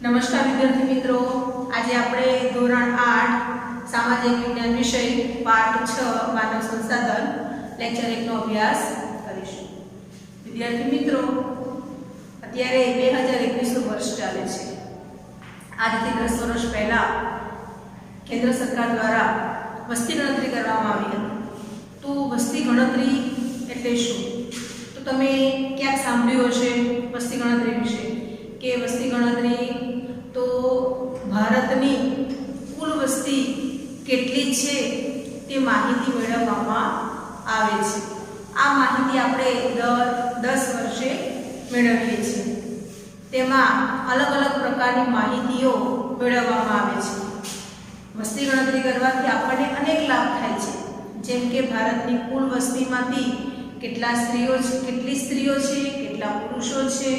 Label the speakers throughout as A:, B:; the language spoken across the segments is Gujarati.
A: નમસ્કાર વિદ્યાર્થી મિત્રો, આજે આપણે ધોરણ 8 સામાજિક વિજ્ઞાન વિષય પાઠ 6 માનવ સંસાધન લેક્ચર 1 નો અભ્યાસ કરીશું। વિદ્યાર્થી મિત્રો, અત્યારે 2021 નું વર્ષ ચાલે છે। આજથી 10 વર્ષ પહેલા કેન્દ્ર સરકાર દ્વારા વસ્તી ગણતરી કરવામાં આવી હતી। તો વસ્તી ગણતરી એટલે શું? તો તમે ક્યાંક સાંભળ્યું હશે વસ્તી ગણતરી વિશે કે વસ્તી ગણતરી तो भारतनी कुल वस्ती केटली छे ते माहिती मेळववामां आवे छे। आ माहिती आपणे दर 10 वर्षे मेळवीए छीए। तेमां अलग अलग प्रकारनी माहितीओ मेळववामां आवे छे। वस्ती गणतरी करवाथी आपणे अनेक लाभ थाय छे, जेम के भारतनी कुल वस्तीमांथी केटला स्त्रीओ छे, केटली स्त्रीओ छे, केटला पुरुषो छे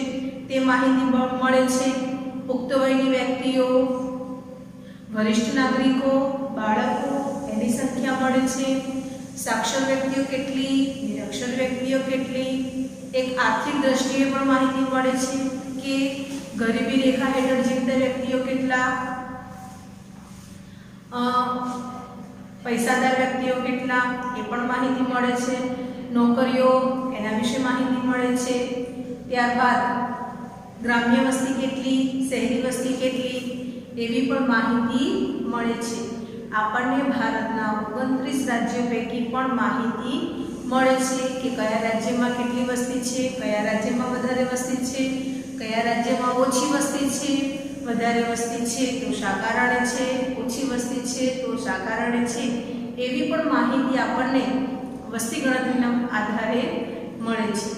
A: ते माहिती मळे छे। पुख्त वयनी व्यक्तिओ, वरिष्ठ नागरिको, बाळको एनी संख्या मळे छे। साक्षर व्यक्तिओ केटली, निरक्षर व्यक्तिओ केटली, एक आर्थिक दृष्टिए पण माहिती मळे छे के गरीबी रेखा हेठळ जीवता व्यक्तिओ केटला, पैसादार व्यक्तिओ केटला ए पण माहिती मळे छे। नौकरीओ एना विषे माहिती मळे छे। त्यारबाद ग्राम्य वस्ती केटली, शहरी वस्ती केटली एवी पण माहिती मळे छे। आपणे भारतना 29 राज्यों पैकी पण माहिती मळे छे के कया राज्यमां केटली वस्ती छे, कया राज्यमां वधारे वस्ती छे, कया राज्यमां ओછી वस्ती छे। वधारे वस्ती छे तो शा कारणे छे, ओછી वस्ती छे तो शा कारणे छे, एवी पण माहिती आपणे वस्ती गणतरीना आधारे मळे छे।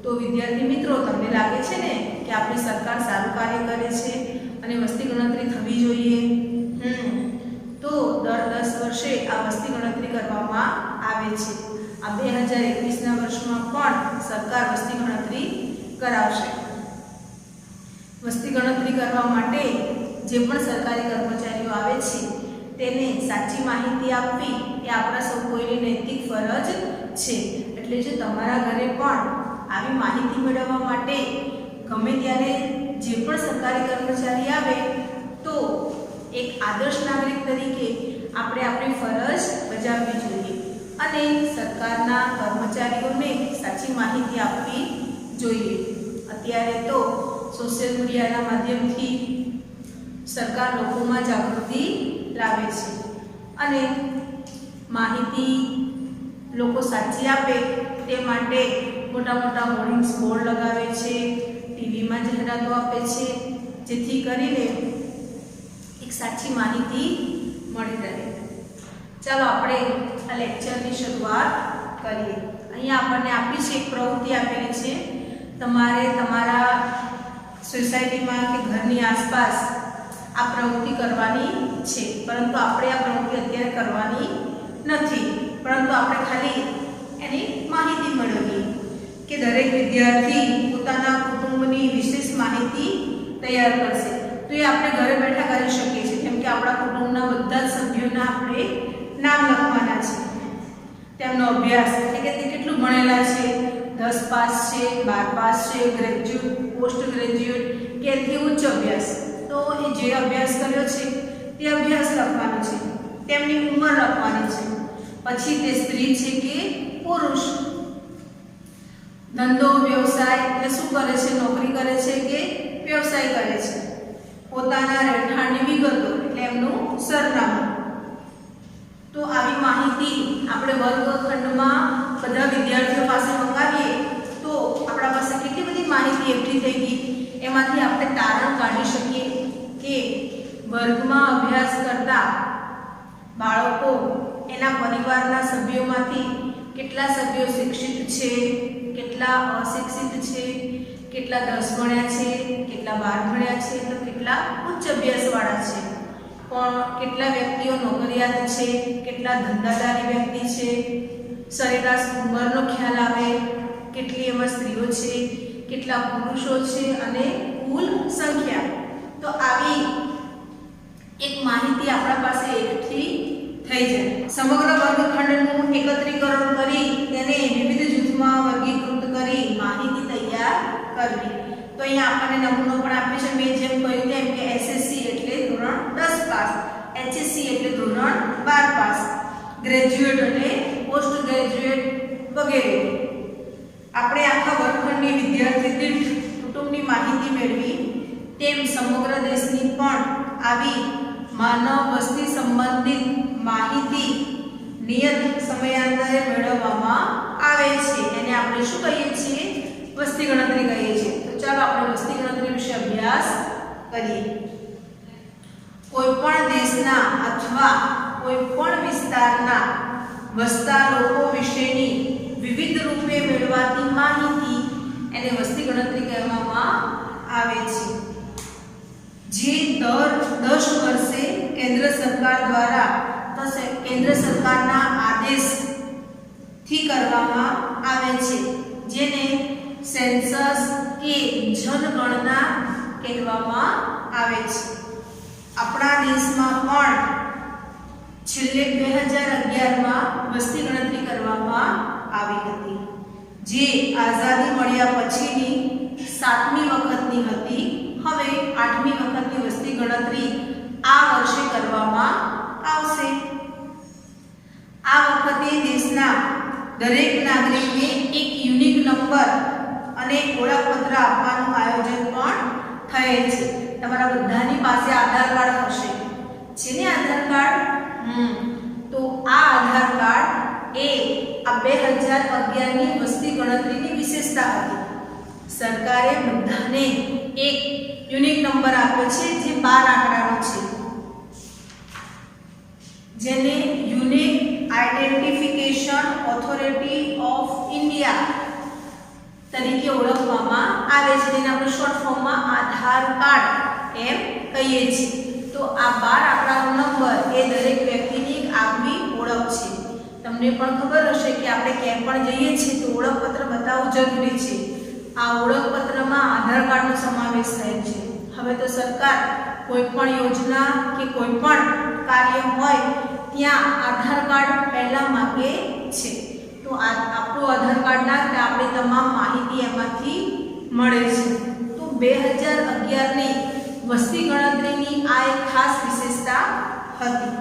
A: तो विद्यार्थी मित्रों, तमने लागे छे ने कि आपणी सरकार साરું कार्य करे छे अने वस्ती गणतरी थवी जोईए? तो दर 10 वर्षे आ वस्ती गणतरी करवामां आवे छे। आ 2021 ना वर्षमां पण सरकार वस्ती गणतरी करावशे। वस्ती गणतरी करवा माटे जे पण सरकारी कर्मचारीओ आवे छे तेने साची माहिती आपवी ए आपणा सौ कोईनी नैतिक फरज छे। એટલે જો તમારા ઘરે પણ આવી માહિતી મેળવવા માટે ગમે ત્યારે જે પણ સરકારી કર્મચારી આવે તો એક આદર્શ નાગરિક તરીકે આપણે આપણી ફરજ બજાવવી જોઈએ અને સરકારના કર્મચારીઓને સાચી માહિતી આપવી જોઈએ। અત્યારે તો સોશિયલ મીડિયાના માધ્યમથી સરકાર લોકોમાં જાગૃતિ લાવે છે અને માહિતી લોકો સાચી આપે તે માટે मोटा मोटा होर्डिंग्स बोर्ड लगावे छे, टीवी में जाहेरातो आपे छे, जेथी करीने एक साची माहिती मळी रहे। चलो आपणे आ लेक्चरनी शरूआत करीए। अहींया आपणे आपी छे एक प्रवृत्ति आपेली छे, तमारे तमारा सोसायटीमां के घरनी आसपास आ प्रवृत्ति करवानी छे, परंतु आपणे आ प्रवृत्ति अत्यारे करवानी नथी, परंतु आपणे खाली एनी माहिती मेळवीए कि दरेक विद्यार्थी पोताना कुटुंबनी विशेष माहिती तैयार करशे। तो ये आपणे घरे बैठा करी शकीए छीए, केम के आपणा कुटुंबना बधा ज सभ्योना आपणे नाम लखवाना छे, तेमनो अभ्यास એટલે કે તે કેટલું ભણેલા છે, 10 પાસ છે, 12 પાસ છે, ગ્રેજ્યુએટ, પોસ્ટ ગ્રેજ્યુએટ કે થી ઉચ્ચ અભ્યાસ। તો એ જે અભ્યાસ કર્યો છે તે અભ્યાસ લખવાનો છે, તેમની ઉંમર લખવાની છે, પછી તે સ્ત્રી છે કે પુરુષ, धंधो व्यवसाय એટલે શું કરે છે, નોકરી કરે છે કે વ્યવસાય કરે છે, પોતાના રહેઠાણની વિગતો એટલે એમનું સરનામું। તો આવી માહિતી આપણે વર્ગખંડમાં બધા વિદ્યાર્થીઓ પાસે મંગાવીએ તો આપણા પાસે કેટલી બધી માહિતી એકઠી થઈ ગઈ। એમાંથી આપણે તારણ કાઢી શકીએ કે વર્ગમાં અભ્યાસ કરતા બાળકો એના પરિવારના સભ્યોમાંથી કેટલા સભ્યો શિક્ષિત છે, કેટલા અશિક્ષિત છે, કેટલા 10 ભણ્યા છે, કેટલા 12 ભણ્યા છે, તો કેટલા ઉચ્ચ અભ્યાસવાળા છે, પણ કેટલા વ્યક્તિઓ નોકરિયાત છે, કેટલા ધંધાદારી વ્યક્તિ છે, સરેરાશ ઉંમરનો ખ્યાલ આવે, કેટલી એમાં સ્ત્રીઓ છે, કેટલા પુરુષો છે અને કુલ સંખ્યા। તો આવી એક માહિતી આપણા પાસે એકઠી થઈ જાય। સમગ્ર વર્ગખંડનું એકત્રીકરણ કરી તેને વિવિધ જૂથમાં વર્ગીકૃત કરી માહિતી તૈયાર કરવી। તો અહીંયા આપણને નમૂનો પણ આપ્યો છે, મેં જેમ કહ્યું તેમ કે HSC એટલે ધોરણ 12 પાસ, ગ્રેજ્યુએટ એટલે પોસ્ટ ગ્રેજ્યુએટ વગેરે. આપણે આખા વર્ગખંડની વિદ્યાર્થી દીઠ કુટુંબની માહિતી મેળવી તેમ સમગ્ર દેશની પણ આવી માનવ વસ્તી સંબંધિત માહિતી નિયત સમયાંતરે મેળવવામાં આવે છે. એને આપણે શું કહીએ છીએ? વસ્તી ગણતરી કહીએ છીએ. તો ચાલો આપણે વસ્તી ગણતરી વિશે અભ્યાસ કરીએ. કોઈ પણ દેશના અથવા કોઈ પણ વિસ્તારના વસતા લોકો વિશેની વિવિધ રૂપે મેળવાતી માહિતી એને વસ્તી ગણતરી કહેવામાં આવે છે, જે દર 10 વર્ષે કેન્દ્ર સરકાર દ્વારા કેન્દ્ર સરકારના આદેશથી કરવામાં આવે છે, જેને સેન્સસ કે જનગણના કહેવામાં આવે છે. આપણા દેશમાં પણ છેલ્લે 2011માં વસ્તી ગણતરી કરવામાં આવી હતી, જે આઝાદી મળ્યા પછીની 7મી વખતની હતી. હવે 8મી વખતની વસ્તી ગણતરી આ વર્ષે કરવામાં આવશે. આ વખતે દેશના દરેક નાગરિકને એક યુનિક નંબર અને ઓળખપત્ર આપવાનું આયોજન પણ થયેલ છે. તમારા બધાની પાસે આધાર કાર્ડ હશે. છે ને આધાર કાર્ડ? તો આ આધાર કાર્ડ એ આ 2011ની વસ્તી ગણતરીની વિશેષતા હતી. સરકારે બધાને એક યુનિક નંબર આપ્યો છે, જે 12 આંકડાનો છે, જેને unique identification authority of India તરીકે ઓળખવામાં આવે છે, જેને આપણે શોર્ટ ફોર્મમાં આધાર કાર્ડ એમ કહીએ છીએ. તો આ 12 આંકડાનો નંબર એ દરેક વ્યક્તિની એક આગવી ઓળખ છે. તમને પણ ખબર હશે કે આપણે ક્યાંય પણ જઈએ છીએ તો ઓળખપત્ર બતાવવું જરૂરી છે. આ ઓળખપત્રમાં આધાર કાર્ડનો સમાવેશ થાય છે. હવે તો સરકાર કોઈ પણ યોજના કે કોઈ પણ કાર્ય હોય ત્યાં આધાર કાર્ડ પહેલા માંગે છે. તો આપણું આધાર કાર્ડ નાખે આપણી તમામ માહિતી એમાંથી મળે છે. તો 2011ની વસ્તી ગણતરીની આ એક ખાસ વિશેષતા હતી.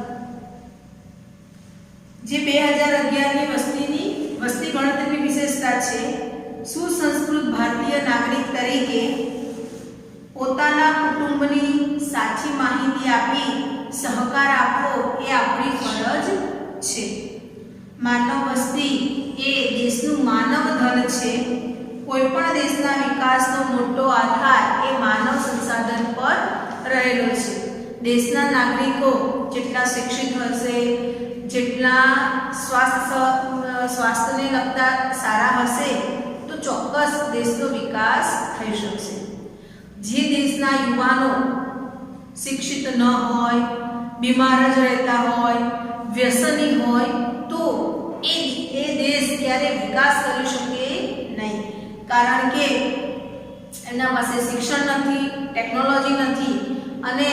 A: જે 2011ની વસ્તી ગણતરીની વિશેષતા છે, સુસંસ્કૃત ભારતીય નાગરિક તરીકે પોતાના કુટુંબની સાચી માહિતી આપી સહકાર આપવો એ આપણી ફરજ છે. માનવ વસ્તી એ દેશનું માનવ ધન છે. કોઈ પણ દેશના વિકાસનો મોટો આધાર એ માનવ સંસાધન પર રહેલો છે. દેશના નાગરિકો જેટલા શિક્ષિત હશે, જેટલા સ્વાસ્થ્યને લગતા સારા હશે, તો ચોક્કસ દેશનો વિકાસ થઈ શકશે. જે દેશના યુવાનો શિક્ષિત ન હોય, બીમાર જ રહેતા હોય, વ્યસની હોય, તો એ દેશ ક્યારે વિકાસ કરી શકે નહીં. કારણ કે એમના પાસે શિક્ષણ નથી, ટેકનોલોજી નથી, અને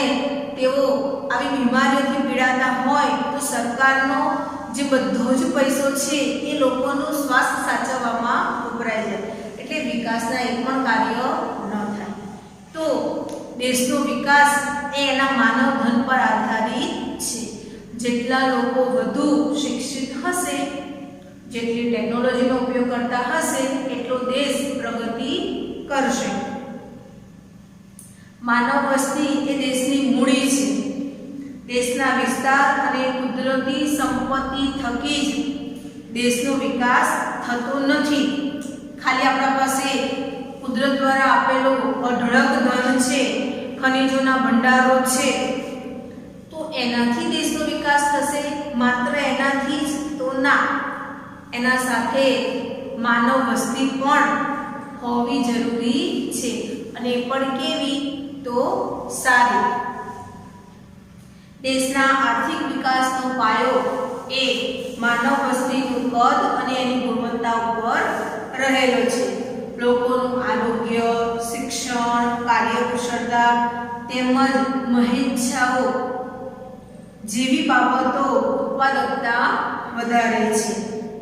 A: તેઓ આવી બીમારીઓથી પીડાતા હોય તો સરકારનો જે બધો જ પૈસો છે એ લોકોનું સ્વાસ્થ્ય સાચવવામાં વપરાઈ જાય, એટલે વિકાસના એક પણ કાર્ય ન થાય. તો દેશનો વિકાસ એ એના માનવ ધન પર આધારિત છે. જેટલા લોકો વધુ શિક્ષિત હશે, જેટલી ટેકનોલોજીનો ઉપયોગ કરતા હશે, એટલો દેશ પ્રગતિ કરશે. માનવ વસ્તી એ દેશની મૂડી છે. દેશના વિસ્તાર અને કુદરતી સંપત્તિ થકી જ દેશનો વિકાસ થતો નથી. ખાલી આપણા પાસે કુદરત દ્વારા આપેલો અઢળક ધન છે, ખનિજોના ભંડારો છે, તો એનાથી દેશનો વિકાસ થશે? માત્ર એનાથી જ તો ના. એના સાથે માનવ વસ્તી પણ હોવી જરૂરી છે, અને એ પણ કેવી? તો સારી. દેશના આર્થિક વિકાસનો પાયો એ માનવ વસ્તીનું કદ અને એની ગુણવત્તા ઉપર રહેલો છે. લોકોનું આરોગ્ય, શિક્ષણ, કાર્યકુશળતા તેમજ મહેચ્છાઓ જેવી બાબતો ઉત્પાદકતા વધારે છે.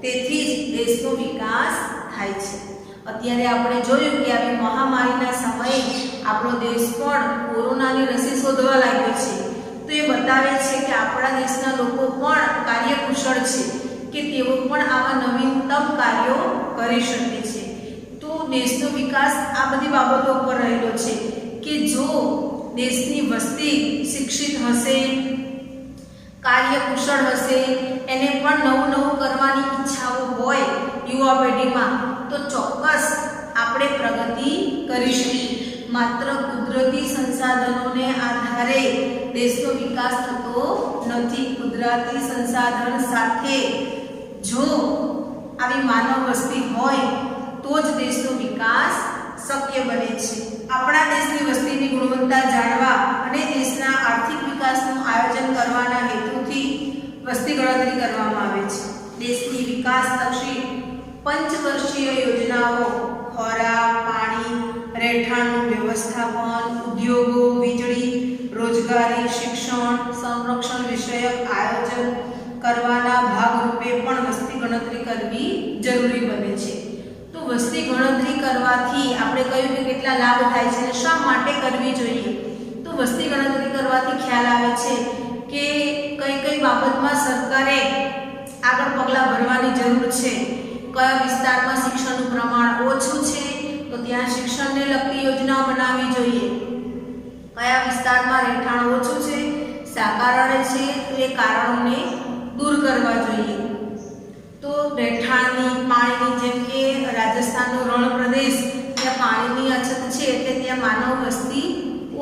A: તેથી જ દેશનો વિકાસ થાય છે. અત્યારે આપણે જોયું કે આવી મહામારીના સમયે આપણો દેશ પણ કોરોનાની રસી શોધવા લાગ્યો છે. તો એ બતાવે છે કે આપણા દેશના લોકો પણ કાર્યકુશળ છે, કે તેઓ પણ આવા નવીનતમ કાર્યો કરી શકે છે. તો દેશનો વિકાસ આ બધી બાબતો પર રહેલો છે કે જો દેશની વસ્તી શિક્ષિત હશે, કાર્યકુશળ હશે, એને પણ નવું નવું કરવાની ઈચ્છાઓ હોય યુવા પેઢીમાં, તો ચોક્કસ આપણે પ્રગતિ કરી શકીએ. માત્ર કુદરતી સંસાધનોને આધારે દેશનો વિકાસ થતો નથી. કુદરતી સંસાધન સાથે જો આવી માનવ વસ્તી હોય તો જ દેશનો વિકાસ શક્ય બને છે. આપણા દેશની વસ્તીની ગુણવત્તા જાણવા અને દેશના આર્થિક વિકાસનું આયોજન કરવાના હેતુથી વસ્તી ગણતરી કરવામાં આવે છે. દેશની વિકાસલક્ષી પંચવર્ષીય યોજનાઓ ખોરાક, પાણી, રહેઠાણનું વ્યવસ્થાપન, ઉદ્યોગો, વીજળી, રોજગારી, શિક્ષણ, સંરક્ષણ વિષયક આયોજન કરવાના ભાગરૂપે પણ વસ્તી ગણતરી કરવી જરૂરી બને છે. તો વસ્તી ગણતરી કરવાથી આપણે કહ્યું કે કેટલા લાભ થાય છે અને શા માટે કરવી જોઈએ. તો વસ્તી ગણતરી કરવાથી ખ્યાલ આવે છે કે કઈ કઈ બાબતમાં સરકારે આગળ પગલાં ભરવાની જરૂર છે. કયા વિસ્તારમાં શિક્ષણનું પ્રમાણ ઓછું છે તો ત્યાં શિક્ષણને લગતી યોજનાઓ બનાવવી જોઈએ. કયા વિસ્તારમાં રહેઠાણ ઓછું છે, શા કારણે છે, તો એ કારણોને દૂર કરવા જોઈએ. તો રહેઠાણની, પાણીની, જેમ કે રાજસ્થાનનો રણ પ્રદેશ, ત્યાં પાણીની અછત છે એટલે ત્યાં માનવ વસ્તી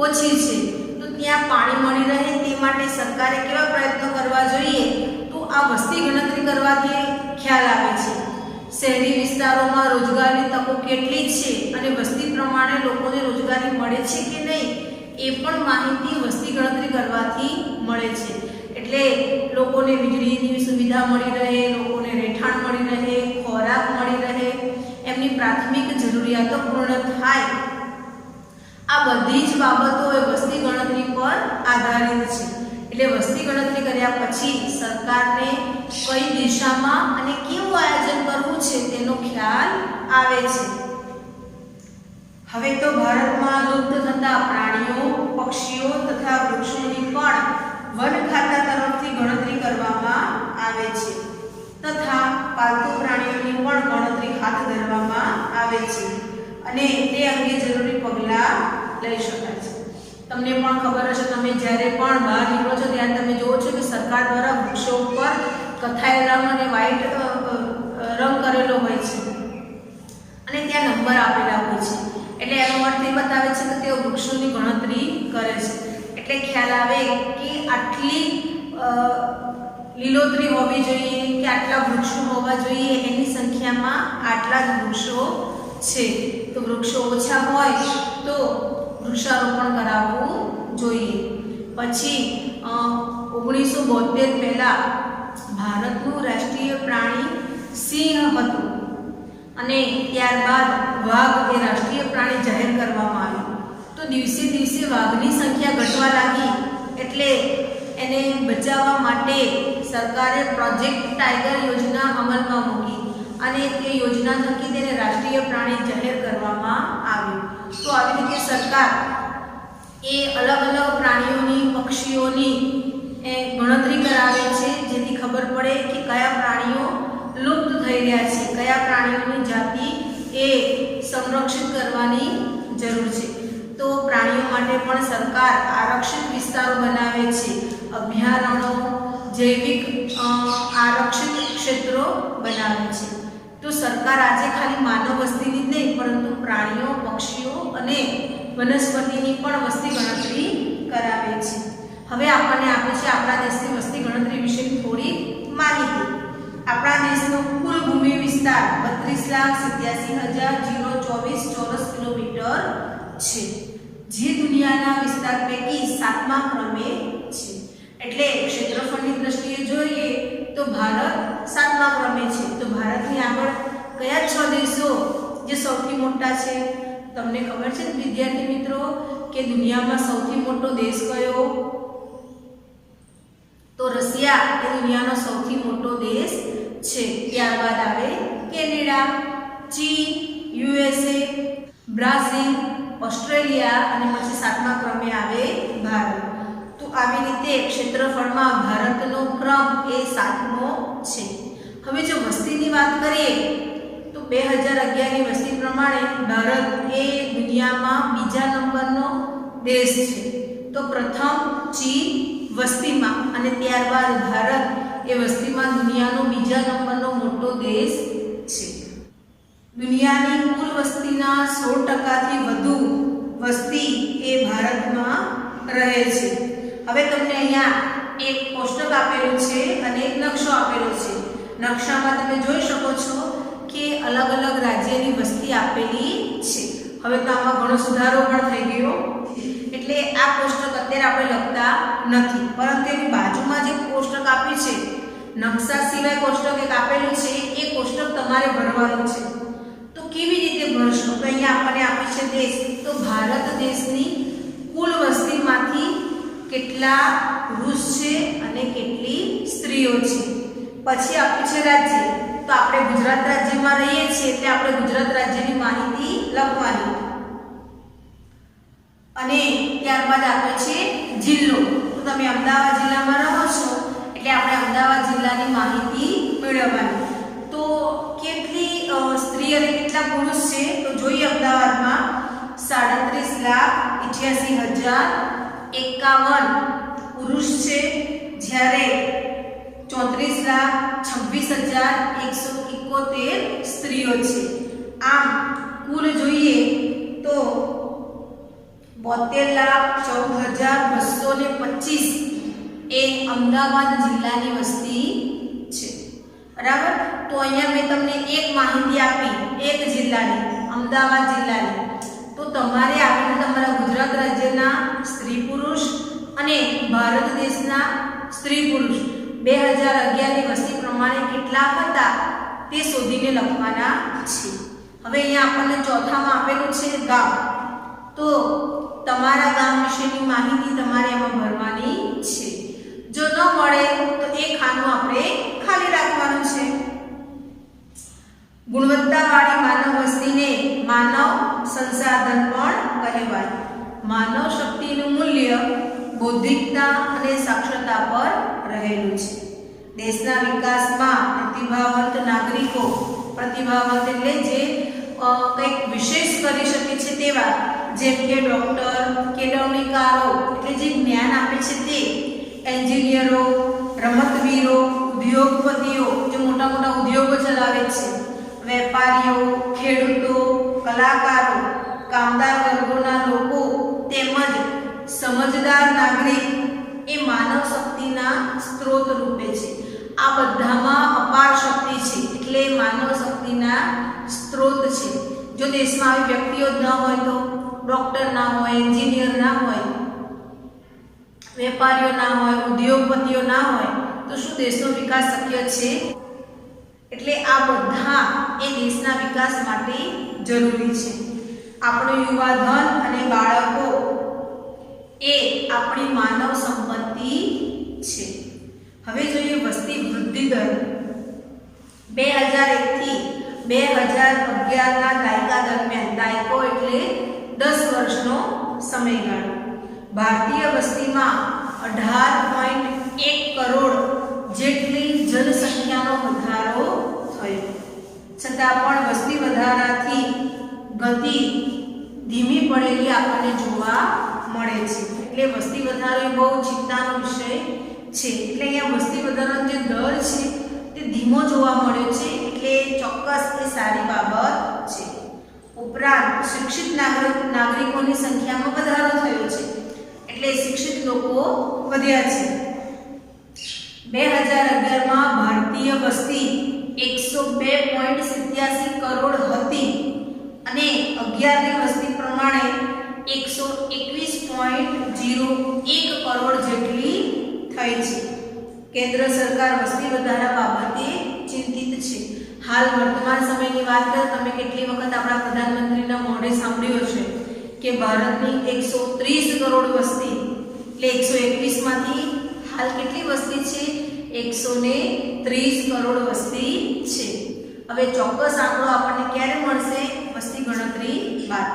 A: ઓછી છે, તો ત્યાં પાણી મળી રહે તે માટે સરકારે કેવા પ્રયત્નો કરવા જોઈએ, તો આ વસ્તી ગણતરી કરવાથી ખ્યાલ આવે છે. શહેરી વિસ્તારોમાં રોજગારની તકો કેટલી છે અને વસ્તી પ્રમાણે લોકોને રોજગારી મળે છે કે નહીં એ પણ માહિતી વસ્તી ગણતરી કરવાથી મળે છે. એટલે લોકોને વીજળીની સુવિધા મળી રહે, લોકોને રહેઠાણ મળી રહે, ખોરાક મળી રહે, એમની પ્રાથમિક જરૂરિયાતો પૂર્ણ થાય. આ બધી જ બાબતો એ વસ્તી ગણતરી પર આધારિત છે. એટલે વસ્તી ગણતરી કર્યા પછી સરકારને કઈ દિશામાં અને કેવું આયોજન કરવું છે તેનો ખ્યાલ આવે છે. હવે તો ભારતમાં લુપ્ત થતા પ્રાણીઓ, પક્ષીઓ તથા વૃક્ષોની પણ વન ખાતા તરફથી ગણતરી કરવામાં આવે છે તથા પાલતુ પ્રાણીઓની પણ ગણતરી હાથ ધરવામાં આવે છે અને તે અંગે જરૂરી પગલાં લઈ શકાય છે. તમને પણ ખબર હશે, તમે જ્યારે પણ બહાર નીકળો છો ત્યારે તમે જુઓ છો કે સરકાર દ્વારા વૃક્ષો ઉપર કથાઈ રંગ અને વ્હાઈટ રંગ કરેલો હોય છે અને ત્યાં નંબર આપેલા હોય છે. એટલે એનો અર્થ એ બતાવે છે કે તેઓ વૃક્ષોની ગણતરી કરે છે. એટલે ખ્યાલ આવે કે આટલી લીલોતરી હોવી જોઈએ, કે આટલા વૃક્ષો હોવા જોઈએ, એની સંખ્યામાં આટલા જ વૃક્ષો છે. તો વૃક્ષો ઓછા હોય તો વૃક્ષારોપણ કરાવવું જોઈએ. પછી 1972 પહેલા ભારતનું રાષ્ટ્રીય પ્રાણી સિંહ હતું અને ત્યારબાદ વાઘ એ રાષ્ટ્રીય પ્રાણી જાહેર કરવામાં આવ્યું. તો દિવસે દિવસે વાઘની સંખ્યા ઘટવા લાગી એટલે એને બચાવવા માટે સરકારે પ્રોજેક્ટ ટાઈગર યોજના અમલમાં મૂકી અને તે યોજના થકી તેને રાષ્ટ્રીય પ્રાણી જાહેર કરવામાં આવ્યું. તો આવી રીતે સરકાર એ અલગ અલગ પ્રાણીઓની, પક્ષીઓની ગણતરી કરાવે છે જેથી ખબર પડે કે કયા પ્રાણીઓ લુપ્ત થઈ રહ્યા છે, કયા પ્રાણીઓની જાતિ એ સંરક્ષિત કરવાની જરૂર છે. તો પ્રાણીઓ માટે પણ સરકાર આરક્ષિત વિસ્તારો બનાવે છે, અભયારણ્યો, જૈવિક આરક્ષિત ક્ષેત્રો બનાવે છે. તો સરકાર આજે ખાલી માનવ વસ્તીની જ નહીં પરંતુ પ્રાણીઓ, પક્ષીઓ અને વનસ્પતિની પણ વસ્તી ગણતરી કરાવે છે. હવે આપણને આપે છે આપણા દેશની વસ્તી ગણતરી વિશેની થોડી માહિતી. આપણા દેશનો કુલ ભૂમિ વિસ્તાર 32,87,024 ચોરસ કિલોમીટર છે, જે દુનિયાના વિસ્તાર પૈકી 7મા ક્રમે છે. એટલે ક્ષેત્રફળની દ્રષ્ટિએ જોઈએ તો ભારત 7મા ક્રમે છે. તો ભારતની આગળ કયા 6 દેશો જે સૌથી મોટા છે? તમને ખબર છે વિદ્યાર્થી મિત્રો કે દુનિયામાં સૌથી મોટો દેશ કયો? તો રશિયા એ દુનિયાનો સૌથી મોટો દેશ છે. ત્યારબાદ આવે કેનેડા, ચીન, USA, બ્રાઝિલ, ઓસ્ટ્રેલિયા અને પછી 7મા ક્રમે આવે ભારત. તો આવી રીતે ક્ષેત્રફળમાં ભારતનો ક્રમ એ 7મો છે. હવે જો વસ્તીની વાત કરીએ તો 2011ની વસ્તી પ્રમાણે ભારત એ દુનિયામાં બીજા નંબરનો દેશ છે. તો પ્રથમ ચીન વસ્તીમાં અને ત્યારબાદ ભારત એ વસ્તીમાં દુનિયાનો બીજા નંબરનો મોટો દેશ છે. દુનિયાની કુલ વસ્તીના 16%થી વધુ વસ્તી એ ભારતમાં રહે છે. હવે તમને અહીંયા એક કોષ્ટક આપેલું છે અને એક નકશો આપેલો છે. નકશામાં તમે જોઈ શકો છો કે અલગ અલગ રાજ્યની વસ્તી આપેલી છે. હવે તો આમાં ઘણો સુધારો પણ થઈ ગયો, એટલે આ કોષ્ટક અત્યારે આપણે લખતા નથી, પરંતુ એની બાજુમાં જે કોષ્ટક આપ્યું છે, નકશા સિવાય કોષ્ટક એક આપેલું છે, એ કોષ્ટક તમારે ભરવાનું છે. તો કેવી રીતે ભરશો? તો અહીંયા આપણને આપે છે દેશ. તો ભારત દેશની કુલ વસ્તીમાંથી કેટલા પુરુષ છે અને કેટલી સ્ત્રીઓ છે. પછી આપ્યું છે રાજ્ય. તો આપણે ગુજરાત રાજ્યમાં રહીએ છીએ એટલે આપણે ગુજરાત રાજ્યની માહિતી લખવાની. અને ત્યારબાદ આપે છે જિલ્લો. તો તમે અમદાવાદ જિલ્લામાં રહો છો એટલે આપણે અમદાવાદ જિલ્લાની માહિતી મેળવવાની. તો કેટલી સ્ત્રી અને કેટલા પુરુષ છે? તો જોઈએ અમદાવાદમાં 37,88,051 પુરુષ છે, જ્યારે 34,26,171 સ્ત્રીઓ છે. આમ કુલ જોઈએ તો 72,14,225 એ અમદાવાદ જિલ્લાની વસ્તી છે. બરાબર? તો અહીંયા મેં તમને એક માહિતી આપી એક જિલ્લાની, અમદાવાદ જિલ્લાની. તો તમારે આવીને તમારા ગુજરાત રાજ્યના સ્ત્રી પુરુષ અને ભારત દેશના સ્ત્રી પુરુષ 2011ની વસ્તી પ્રમાણે કેટલા હતા તે શોધીને લખવાના છે. હવે અહીંયા આપણને ચોથામાં આપેલું છે ગામ. તો તમારા ગામ વિશેની માહિતી તમારે એમાં ભરવાની છે. જો ન મળે તો એ ખાનું આપણે ખાલી રાખવાનું છે. ગુણવત્તાવાળી માનવ વસ્તીને માનવ સંસાધન પણ કહેવાય. માનવ શક્તિનું મૂલ્ય બૌદ્ધિકતા અને સાક્ષરતા પર રહેલું છે. દેશના વિકાસમાં પ્રતિભાવંત નાગરિકો, પ્રતિભાવંત એટલે જે કંઈક વિશેષ કરી શકે છે તેવા, જેમ કે ડોક્ટર, કેળવણીકારો એટલે જે જ્ઞાન આપે છે તે, એન્જિનિયરો, રમતવીરો, ઉદ્યોગપતિઓ જે મોટા મોટા ઉદ્યોગો ચલાવે છે, વેપારીઓ, ખેડૂતો, કલાકારો, કામદાર વર્ગોના લોકો તેમજ સમજદાર નાગરિક એ માનવ શક્તિના સ્ત્રોત રૂપે છે. આ બધામાં અપાર શક્તિ છે એટલે માનવ શક્તિના સ્ત્રોત છે. જો દેશમાં આવી વ્યક્તિઓ જ ન હોય, તો ડોક્ટર ના હોય, એન્જિનિયર ના હોય, વેપારીઓ ના હોય, ઉદ્યોગપતિઓ ના હોય, તો શું દેશનો વિકાસ શક્ય છે? એટલે આ બધા એ દેશના વિકાસ માટે જરૂરી છે. આપણું યુવાધન અને બાળકો એ આપણી માનવ સંપત્તિ છે. હવે જોઈએ વસ્તી વૃદ્ધિ દર. 2001 થી 2011ના દાયકા દરમિયાન, દાયકો એટલે 10 વર્ષનો સમયગાળો, ભારતીય વસ્તીમાં 18.1 કરોડ જેટલી જનસંખ્યાનો વધારો થયો. છતાં પણ વસ્તી વધારાથી ગતિ ધીમી પડેલી આપણને જોવા મળે છે. એટલે વસ્તી વધારો એ બહુ ચિંતાનો વિષય છે. એટલે અહીંયા વસ્તી વધારાનો જે દર છે તે ધીમો જોવા મળ્યો છે, એટલે ચોક્કસ એ સારી બાબત છે. ઉપરાંત શિક્ષિત નાગરિકોની સંખ્યામાં વધારો થયો છે, એટલે શિક્ષિત લોકો વધ્યા છે. 2011માં ભારતીય વસ્તી 102.87 કરોડ હતી અને 11ની વસ્તી પ્રમાણે 121.01 કરોડ જેટલી થઈ છે. કેન્દ્ર સરકાર વસ્તી વધારા બાબતે ચિંતિત છે. હાલ વર્તમાન સમયની વાત કરીએ, તમે કેટલી વખત આપણા પ્રધાનમંત્રીના મોઢે સાંભળ્યું છે કે ભારતની 130 કરોડ વસ્તી, એટલે 121 માંથી હાલ કેટલી વસ્તી છે? 130 કરોડ વસ્તી છે. હવે ચોક્કસ આંકડો આપણને ક્યારે મળશે? વસ્તી ગણતરી બાદ.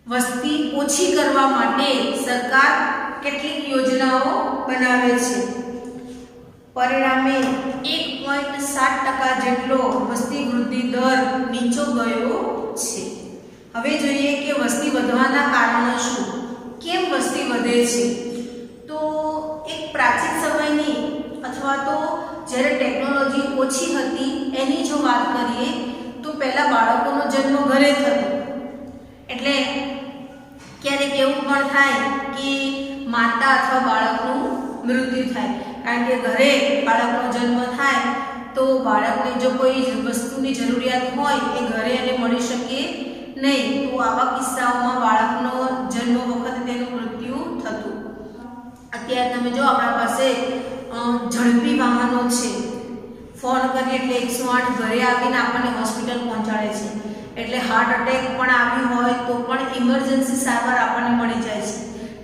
A: વસ્તી ઓછી કરવા માટે સરકાર કેટલીક યોજનાઓ બનાવે છે. પરિણામે 1.7% જેટલો વસ્તી વૃદ્ધિ દર નીચો ગયો છે. હવે જોઈએ કે વસ્તી વધવાના કારણો શું, કેમ વસ્તી વધે છે. તો એક પ્રાચીન સમયની અથવા તો જ્યારે ટેકનોલોજી ઓછી હતી એની જો વાત કરીએ તો પહેલા બાળકોનો જન્મ ઘરે થતો. એટલે ક્યારેક એવું પણ થાય કે માતા અથવા બાળકનું મૃત્યુ થાય, કારણ કે ઘરે બાળકનો જન્મ થાય તો બાળકને જો કોઈ વસ્તુની જરૂરિયાત હોય એ ઘરે એને મળી શકે નહીં. તો આવા કિસ્સાઓમાં બાળકનો જન્મ વખતે તેનું મૃત્યુ થતું. અત્યારે તમે જો આપણા પાસે ઝડપી વાહનો છે, ફોન કરીએ એટલે 108 ઘરે આવીને આપણને હોસ્પિટલ પહોંચાડે છે. એટલે હાર્ટ અટેક પણ આવ્યું હોય તો પણ ઇમરજન્સી સારવાર આપણને મળી જાય છે.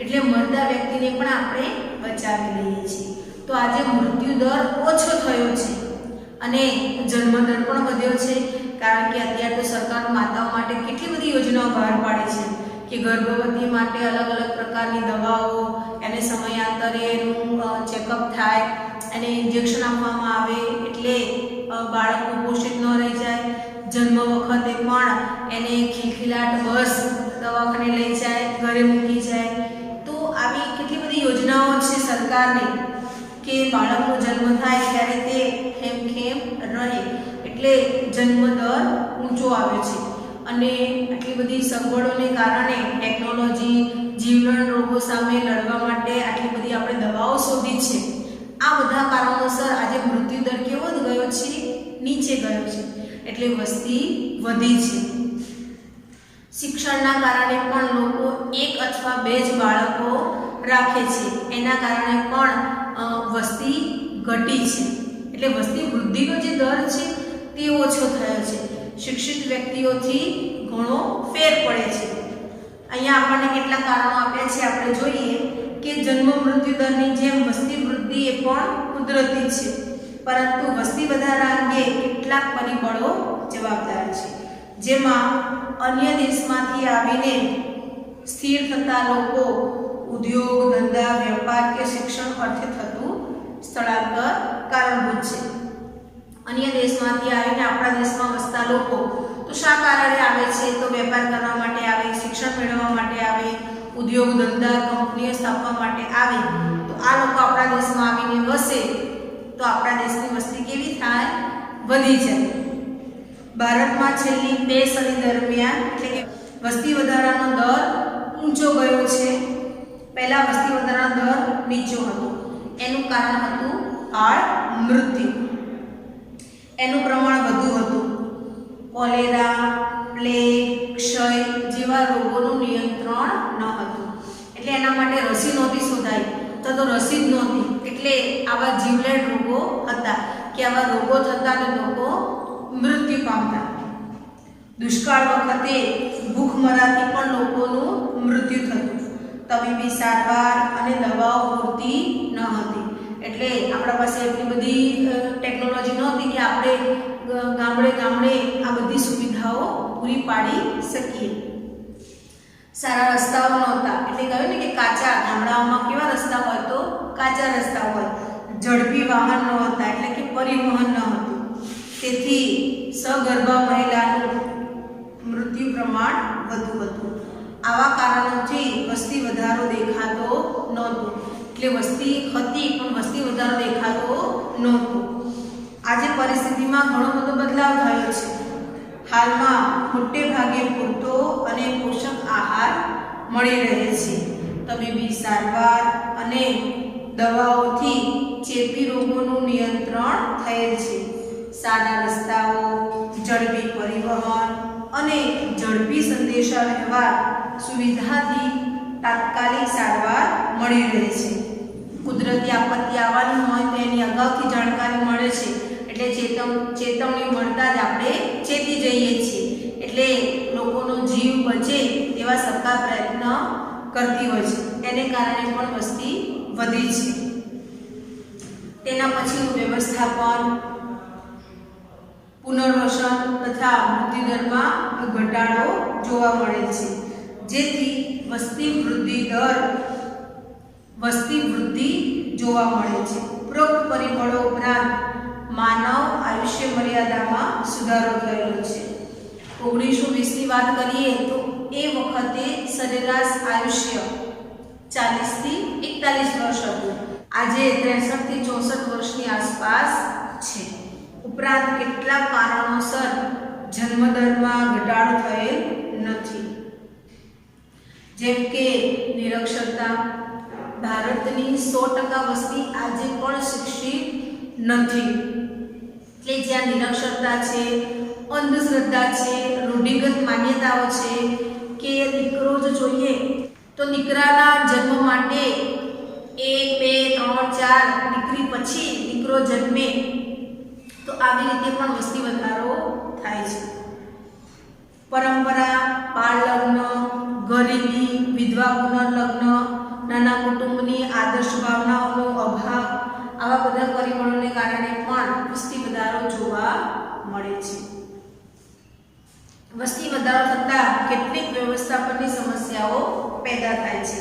A: એટલે મરતા વ્યક્તિને પણ આપણે બચાવી લઈએ છીએ. તો આજે મૃત્યુ દર ઓછો થયો છે અને જન્મ દર પણ વધ્યો છે, કારણ કે અત્યારે તો સરકાર માતાઓ માટે કેટલી બધી યોજનાઓ બહાર પાડે છે કે ગર્ભવતી માટે અલગ અલગ પ્રકારની દવાઓ, એને સમયાંતરે એનું ચેકઅપ થાય, એને ઇન્જેક્શન આપવામાં આવે એટલે બાળક કુપોષિત ન રહી જાય. જન્મ વખતે પણ એને ખિલખિલાટ બસ દવાખાને લઈ જાય, ઘરે મૂકી જાય. તો આવી કેટલી બધી યોજનાઓ છે સરકારની કે બાળકનો જન્મ થાય ત્યારે તે ખેમખેમ રહે, એટલે જન્મ દર ઊંચો આવે છે. અને આટલી બધી સગવડોને કારણે ટેકનોલોજી જીવલેણ રોગો સામે લડવા માટે આટલી બધી આપણે દવાઓ શોધી છે. આ બધા કારણોસર આજે મૃત્યુ દર કેવો ગયો છે, નીચે ગયો છે. એટલે વસ્તી વધી છે. શિક્ષણના કારણે પણ લોકો 1 અથવા 2 જ બાળકો રાખે છે, એના કારણે પણ વસ્તી ઘટી છે. એટલે વસ્તી વૃદ્ધિનો જે દર છે તે ઓછો થયો છે. શિક્ષિત વ્યક્તિઓથી ઘણો ફેર પડે છે. અહીંયા આપણને કેટલા કારણો આપ્યા છે આપણે જોઈએ કે જન્મ મૃત્યુ દરની જેમ વસ્તી વૃદ્ધિ એ પણ કુદરતી છે, પરંતુ વસ્તી વધારા અંગે કેટલાક પરિબળો જવાબદાર છે, જેમાં અન્ય દેશમાંથી આવીને સ્થિર થતા લોકો, ઉદ્યોગ ધંધા વેપાર કે શિક્ષણ અર્થે થતું સ્થળાંતર કારણભૂત છે. અન્ય દેશમાંથી આવીને આપણા દેશમાં વસતા લોકો તો શા કારણે આવે છે, તો વેપાર કરવા માટે આવે, શિક્ષણ મેળવવા માટે આવે, ઉદ્યોગ ધંધા કંપનીઓ સ્થાપવા માટે આવે. તો આ લોકો આપણા દેશમાં આવીને વસે તો આપણા દેશની વસ્તી કેવી થાય, વધી જાય. ભારતમાં છેલ્લી 2 સદી દરમિયાન એટલે કે વસ્તી વધારાનો દર ઊંચો ગયો છે. પહેલા વસ્તી વધારાનો દર નીચો હતો. એનું કારણ હતું બાળ મૃત્યુ, એનું પ્રમાણ વધુ હતું. કોલેરા, પ્લેગ, ક્ષય જેવા રોગોનું નિયંત્રણ ન હતું. એટલે એના માટે રસી નહોતી શોધાઈ, તો રસી જ નહોતી. એટલે આવા જીવલેણ રોગો હતા કે આવા રોગો થતા અને લોકો મૃત્યુ પામતા. દુષ્કાળ વખતે ભૂખમરાથી પણ લોકોનું મૃત્યુ થતું. તબીબી સારવાર અને દવાઓ પૂરતી ન હતી. એટલે આપણા પાસે એટલી બધી ટેકનોલોજી નહોતી કે આપણે ગામડે ગામડે આ બધી સુવિધાઓ પૂરી પાડી શકીએ. સારા રસ્તાઓ નહોતા. એટલે કહ્યું ને કે કાચા, ગામડાઓમાં કેવા રસ્તા હોય, તો કાચા રસ્તા હોય. ઝડપી વાહન ન હતા, એટલે કે પરિવહન ન હતું. તેથી સગર્ભા મહિલાનું મૃત્યુ પ્રમાણ વધુ હતું. આવા કારણોથી વસ્તી વધારો દેખાતો નહોતો. એટલે વસ્તી હતી પણ વસ્તી વધારો દેખાતો નહોતો. આજે પરિસ્થિતિમાં ઘણો બધો બદલાવ થયો છે. હાલમાં મોટે ભાગે પૂરતો અને પોષક આહાર મળી રહે છે. તબીબી સારવાર અને દવાઓથી ચેપી રોગોનું નિયંત્રણ થયેલ છે. સારા રસ્તાઓ, ઝડપી પરિવહન અને ઝડપી સંદેશા વ્યવહાર સુવિધાથી તાત્કાલિક સારવાર મળી રહે છે. કુદરતી આપત્તિ આવવાની હોય તો એની અગાઉથી જાણકારી મળે છે. એટલે ચેતવણી મળતા જ આપણે ચેતી જઈએ છીએ. એટલે લોકોનો જીવ બચે એવા સરકાર પ્રયત્ન કરતી હોય છે. એને કારણે પણ વસ્તી વધી છે. તેના પછીનું વ્યવસ્થાપન, પુનર્વસન તથા મૃત્યુદરમાં ઘટાડો જોવા મળે છે. જેથી વસ્તી વૃદ્ધિ જોવા મળે છે। ઉપરોક્ત પરિબળો ઉપરાંત માનવ આયુષ્ય મર્યાદામાં સુધારો થયેલો છે। 1920ની વાત કરીએ તો એ વખતે સરેરાશ આયુષ્ય 40 થી 41 વર્ષ હતું। આજે 63 થી 64 વર્ષની આસપાસ છે। ઉપરાંત કેટલાક કારણોસર જન્મદરમાં ઘટાડો થયેલ નથી, જેમ કે નિરક્ષરતા। ભારતની 100% વસ્તી આજે પણ શિક્ષિત નથી, એટલે જ્યાં નિરક્ષરતા છે, અંધશ્રદ્ધા છે, રૂઢિગત માન્યતાઓ છે કે દીકરો જ જોઈએ તો દીકરાના જન્મ માટે 1, 2, 3, 4 દીકરી પછી દીકરો જન્મે તો આવી રીતે પણ વસ્તી વધારો થાય છે। પરંપરા, બાળ લગ્ન, ગરીબી, વિધવા પુનર્લગ્ન, નાના કુટુંબની આદર્શ ભાવનાઓનો અભાવ, આવા બધા પરિબળોને કારણે પણ વસ્તી વધારો જોવા મળે છે। વસ્તી વધારો થતાં કેટલીક વ્યવસ્થાપનની સમસ્યાઓ પેદા થાય છે,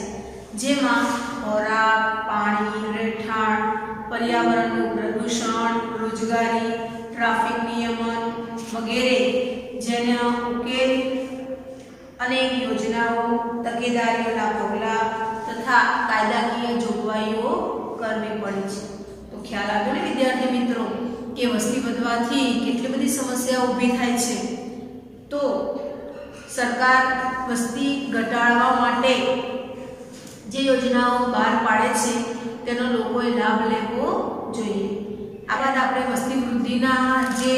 A: જેમાં ખોરાક, પાણી, રહેઠાણ, પર્યાવરણનું પ્રદૂષણ, રોજગારી, ટ્રાફિક નિયમન વગેરે, જેના ઉકેલ અનેક યોજનાઓ, તકેદારીઓના પગલાં તથા કાયદાકીય જોગવાઈઓ કરવી પડે છે। તો ખ્યાલ આવ્યો ને વિદ્યાર્થી મિત્રો કે વસ્તી વધવાથી કેટલી બધી સમસ્યાઓ ઊભી થાય છે। તો સરકાર વસ્તી ઘટાડવા માટે જે યોજનાઓ બહાર પાડે છે તેનો લોકોએ લાભ લેવો જોઈએ। આ બાદ આપણે વસ્તી વૃદ્ધિના જે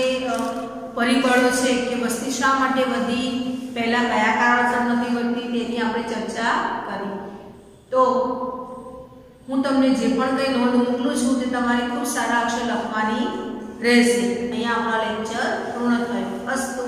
A: પરિબળો છે કે વસ્તી શા માટે વધી, પહેલા કયા કારણોસર નથી વધતી તેની આપણે ચર્ચા કરી। તો હું તમને જે પણ કંઈ નોંધ મોકલું છું તે તમારે ખૂબ સારા અક્ષર લખવાની રહેશે। અહીંયા આપણો લેક્ચર પૂર્ણ થયો। અસ્તુ।